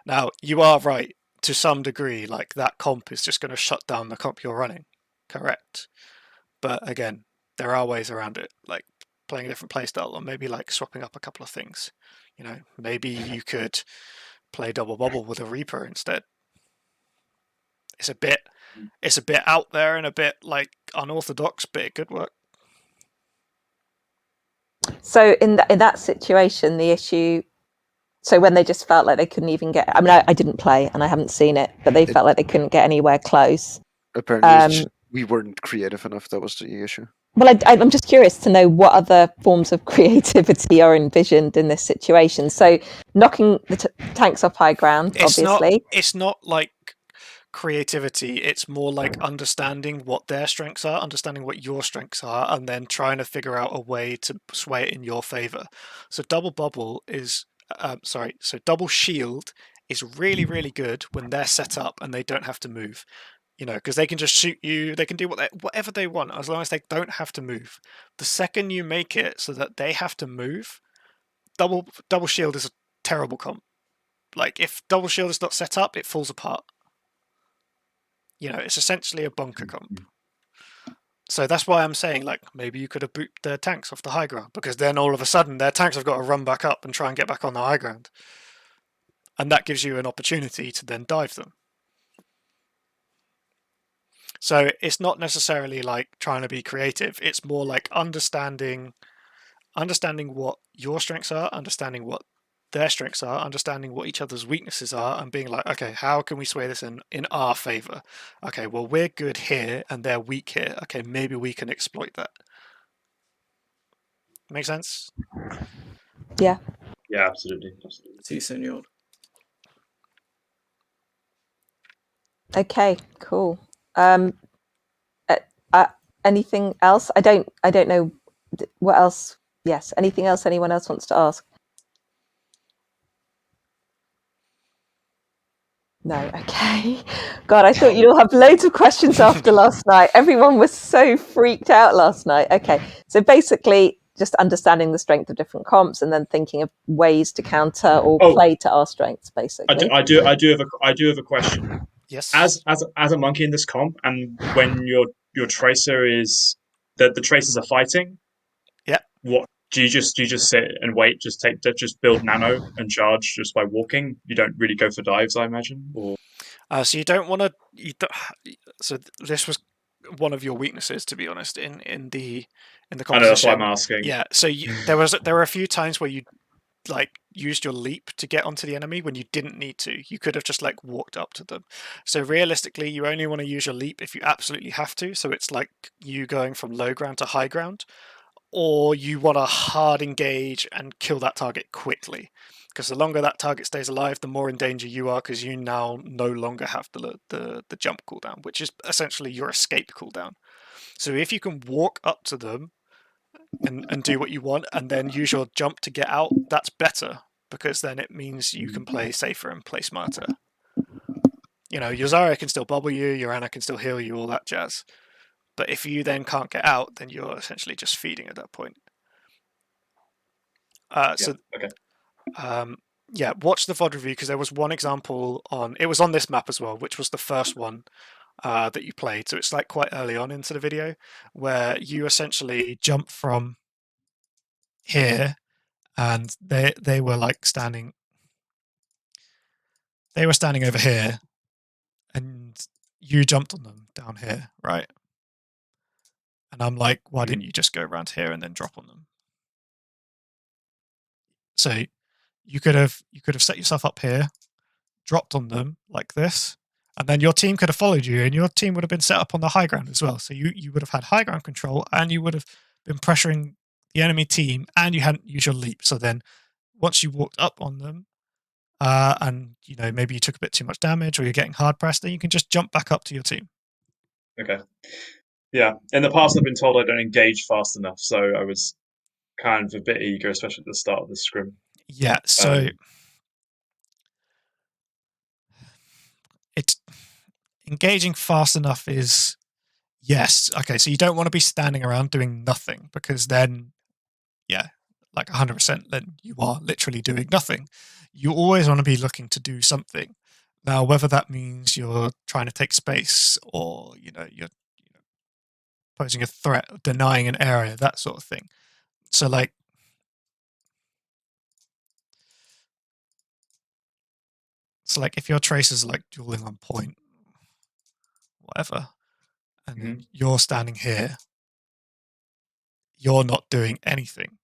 Now, you are right to some degree, that comp is just going to shut down the comp you're running. Correct. But again, there are ways around it, playing a different playstyle, or maybe swapping up a couple of things. Maybe you could play double bubble with a Reaper instead. It's a bit it's a bit out there and a bit like unorthodox, but it could work. So in that situation, the issue. So when they just felt like they couldn't even get. I mean, I didn't play and I haven't seen it, but they felt like they couldn't get anywhere close. Apparently, it's just, we weren't creative enough. That was the issue. Well, I'm just curious to know what other forms of creativity are envisioned in this situation. So knocking the tanks off high ground, obviously. It's not like creativity, it's more like understanding what their strengths are, understanding what your strengths are, and then trying to figure out a way to sway it in your favor. So double bubble is so double shield is really, really good when they're set up and they don't have to move, because they can just shoot you, they can do whatever they want as long as they don't have to move. The second you make it so that they have to move, double shield is a terrible comp. Like, if double shield is not set up, it falls apart. It's essentially a bunker comp. So that's why I'm saying, like, maybe you could have booped their tanks off the high ground, because then all of a sudden their tanks have got to run back up and try and get back on the high ground. And that gives you an opportunity to then dive them. So it's not necessarily like trying to be creative. It's more like understanding what your strengths are, understanding what their strengths are, understanding what each other's weaknesses are, and being like, okay, how can we sway this in our favor? Okay, well, we're good here and they're weak here. Okay, maybe we can exploit that. Make sense? Yeah. Yeah, absolutely. See, senor. Okay, cool. Anything else? I don't know what else. Yes. Anything else anyone else wants to ask? No. Okay. God, I thought you'd all have loads of questions after last night. Everyone was so freaked out last night. Okay. So basically, just understanding the strength of different comps and then thinking of ways to counter or play to our strengths, basically. I do have a question. Yes. As a monkey in this comp, and when your tracer is the tracers are fighting. Yeah. What do you just sit and wait? Just build nano and charge just by walking. You don't really go for dives, I imagine. Or so you don't want to. So this was one of your weaknesses, to be honest, in the composition. I know, that's why I'm asking. Yeah. So there were a few times where you like used your leap to get onto the enemy when you didn't need to. You could have just like walked up to them. So realistically, you only want to use your leap if you absolutely have to. So it's like you going from low ground to high ground, or you want to hard engage and kill that target quickly. Because the longer that target stays alive, the more in danger you are, because you now no longer have the jump cooldown, which is essentially your escape cooldown. So if you can walk up to them and do what you want, and then use your jump to get out, that's better, because then it means you can play safer and play smarter. Your Zarya can still bubble you, your Ana can still heal you, all that jazz. But if you then can't get out, then you're essentially just feeding at that point. Watch the VOD review, because there was one example it was on this map as well, which was the first one that you played. So it's like quite early on into the video, where you essentially jump from here, and they were like standing. They were standing over here, and you jumped on them down here, right? And I'm like, why didn't you just go around here and then drop on them? So you could have set yourself up here, dropped on them like this, and then your team could have followed you, and your team would have been set up on the high ground as well. So you would have had high ground control, and you would have been pressuring the enemy team, and you hadn't used your leap. So then once you walked up on them, and maybe you took a bit too much damage, or you're getting hard pressed, then you can just jump back up to your team. Okay. Yeah. In the past, I've been told I don't engage fast enough, so I was kind of a bit eager, especially at the start of the scrim. Yeah. So it's engaging fast enough is yes. Okay. So you don't want to be standing around doing nothing, because then, yeah, like 100%, then you are literally doing nothing. You always want to be looking to do something. Now, whether that means you're trying to take space, or you're posing a threat, denying an area, that sort of thing. So like, if your tracers are like dueling on point, whatever, and then you're standing here, you're not doing anything.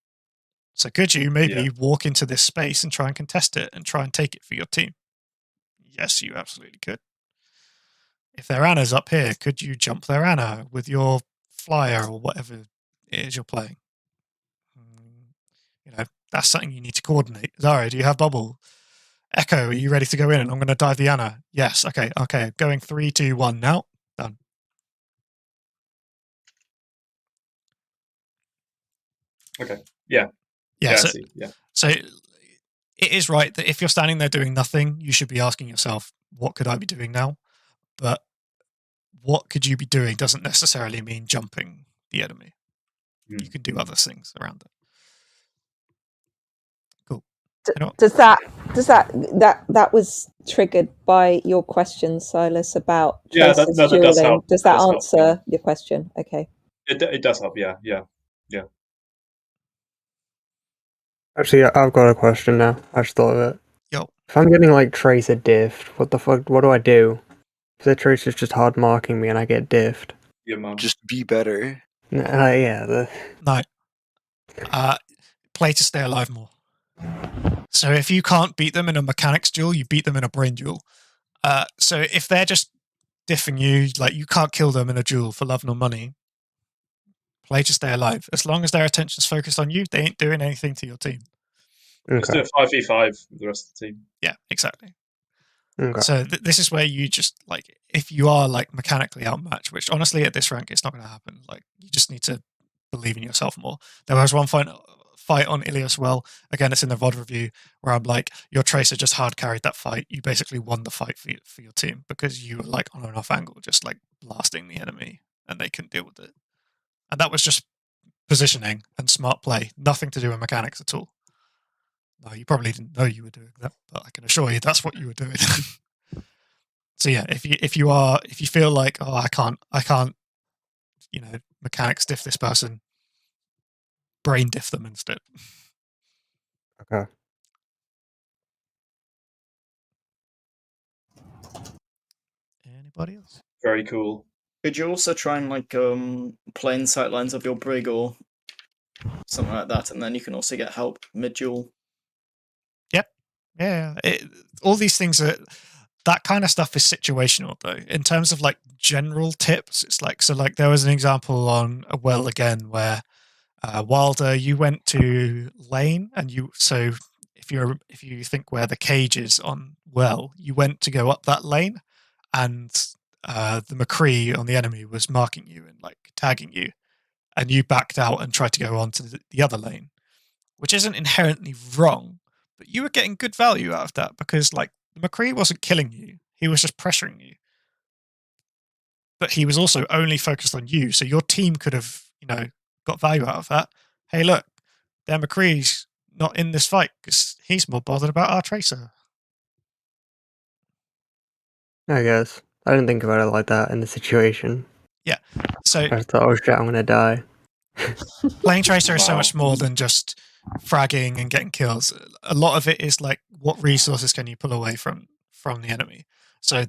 So could you maybe walk into this space and try and contest it and try and take it for your team? Yes, you absolutely could. If their Anna's up here, could you jump their Anna with your flyer or whatever it is you're playing? You know, that's something you need to coordinate. Zara, do you have bubble? Echo, are you ready to go in? And I'm going to dive the Anna. Yes. Okay. Going 3, 2, 1 now. Done. Okay. Yeah. Yeah. I see. Yeah. So it is right that if you're standing there doing nothing, you should be asking yourself, what could I be doing now? But what could you be doing doesn't necessarily mean jumping the enemy. You can do other things around it. Cool. Does that was triggered by your question, Silas, about Tracer's dueling? does help. Does that answer your question? Okay. It does help. Yeah. Actually, I've got a question now. I just thought of it. Yo. If I'm getting like Tracer diffed, what the fuck? What do I do? If the Tracer's just hard marking me and I get diffed. Your mum. Just be better. Yeah. No. Play to stay alive more. So if you can't beat them in a mechanics duel, you beat them in a brain duel. So if they're just diffing you, like you can't kill them in a duel for love nor money, play to stay alive. As long as their attention's focused on you, they ain't doing anything to your team. Let's do a 5v5 with the rest of the team. Yeah, exactly. Okay. So this is where you just, like, if you are like mechanically outmatched, which honestly at this rank it's not going to happen. Like, you just need to believe in yourself more. There was one fight on Ilias well. Again, it's in the VOD review where I'm like, your Tracer just hard carried that fight. You basically won the fight for your team because you were like on an off angle, just like blasting the enemy, and they couldn't deal with it. And that was just positioning and smart play, nothing to do with mechanics at all. No, you probably didn't know you were doing that, but I can assure you that's what you were doing. So yeah, if you feel like, oh, I can't, mechanics diff this person, brain diff them instead. Okay. Anybody else? Very cool. Could you also try and play in the sightlines of your brig or something like that, and then you can also get help mid-duel? Yep. Yeah. All these things that kind of stuff is situational though. In terms of like general tips, it's like, so like there was an example on a well again where Wilder, you went to lane and if you think where the cage is on well, you went to go up that lane and the McCree on the enemy was marking you and like tagging you, and you backed out and tried to go on to the other lane, which isn't inherently wrong, but you were getting good value out of that because like the McCree wasn't killing you, he was just pressuring you, but he was also only focused on you, so your team could have got value out of that. Hey, look, their McCree's not in this fight because he's more bothered about our Tracer. I guess. I didn't think about it like that in the situation. Yeah. So I thought, oh shit, I'm gonna die. Playing Tracer is so much more than just fragging and getting kills. A lot of it is like, what resources can you pull away from the enemy? So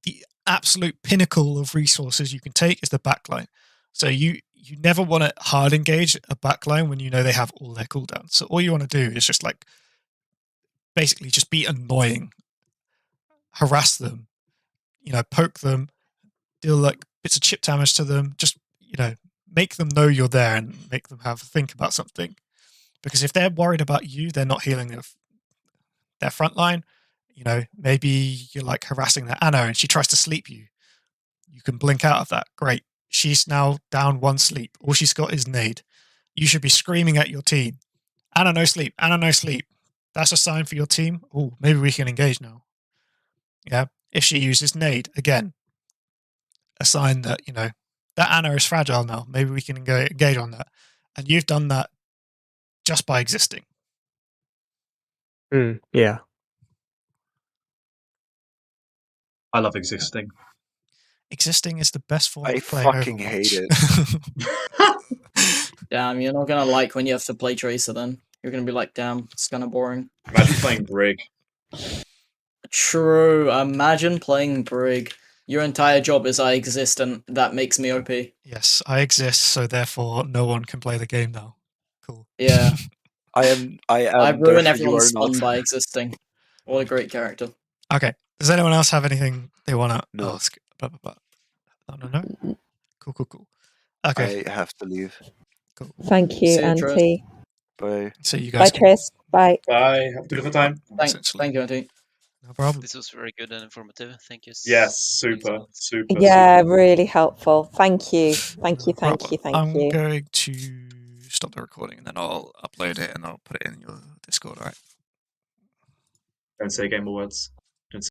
the absolute pinnacle of resources you can take is the backline. So you never want to hard engage a backline when you know they have all their cooldowns. So all you want to do is just like basically just be annoying, harass them, poke them, deal like bits of chip damage to them, just make them know you're there and make them think about something. Because if they're worried about you, they're not healing their front line. Maybe you're like harassing their Anna and she tries to sleep you. You can blink out of that. Great. She's now down 1 sleep. All she's got is nade. You should be screaming at your team. Anna, no sleep. Anna, no sleep. That's a sign for your team. Oh, maybe we can engage now. Yeah. If she uses nade, again, a sign that, that Anna is fragile now. Maybe we can engage on that. And you've done that just by existing. Yeah. I love existing. Existing is the best form I of playing fucking Overwatch. hate it. Damn, you're not gonna like when you have to play Tracer then. You're gonna be like, damn, it's kind of boring. Imagine playing Brig. True, imagine playing Brig. Your entire job is I exist, and that makes me OP. Yes, I exist, so therefore no one can play the game now. Cool. Yeah. I am. I ruin Therefore you everyone's are not. fun by existing. What a great character. Okay. Does anyone else have anything they want to No. ask? No. Cool. Okay. I have to leave. Cool. Thank you, See you, Tris. Auntie. Bye. So you Bye, guys can Tris. Bye. Bye. Have a good time. essentially. Thank you, Auntie. No problem. This was very good and informative. Thank you. Yes, Thanks a super, lot. super, Yeah, super. really helpful. Thank you. Thank you. No Thank problem. you. Thank I'm you. going to stop the recording and then I'll upload it and I'll put it in your Discord, alright? Don't say gamer words.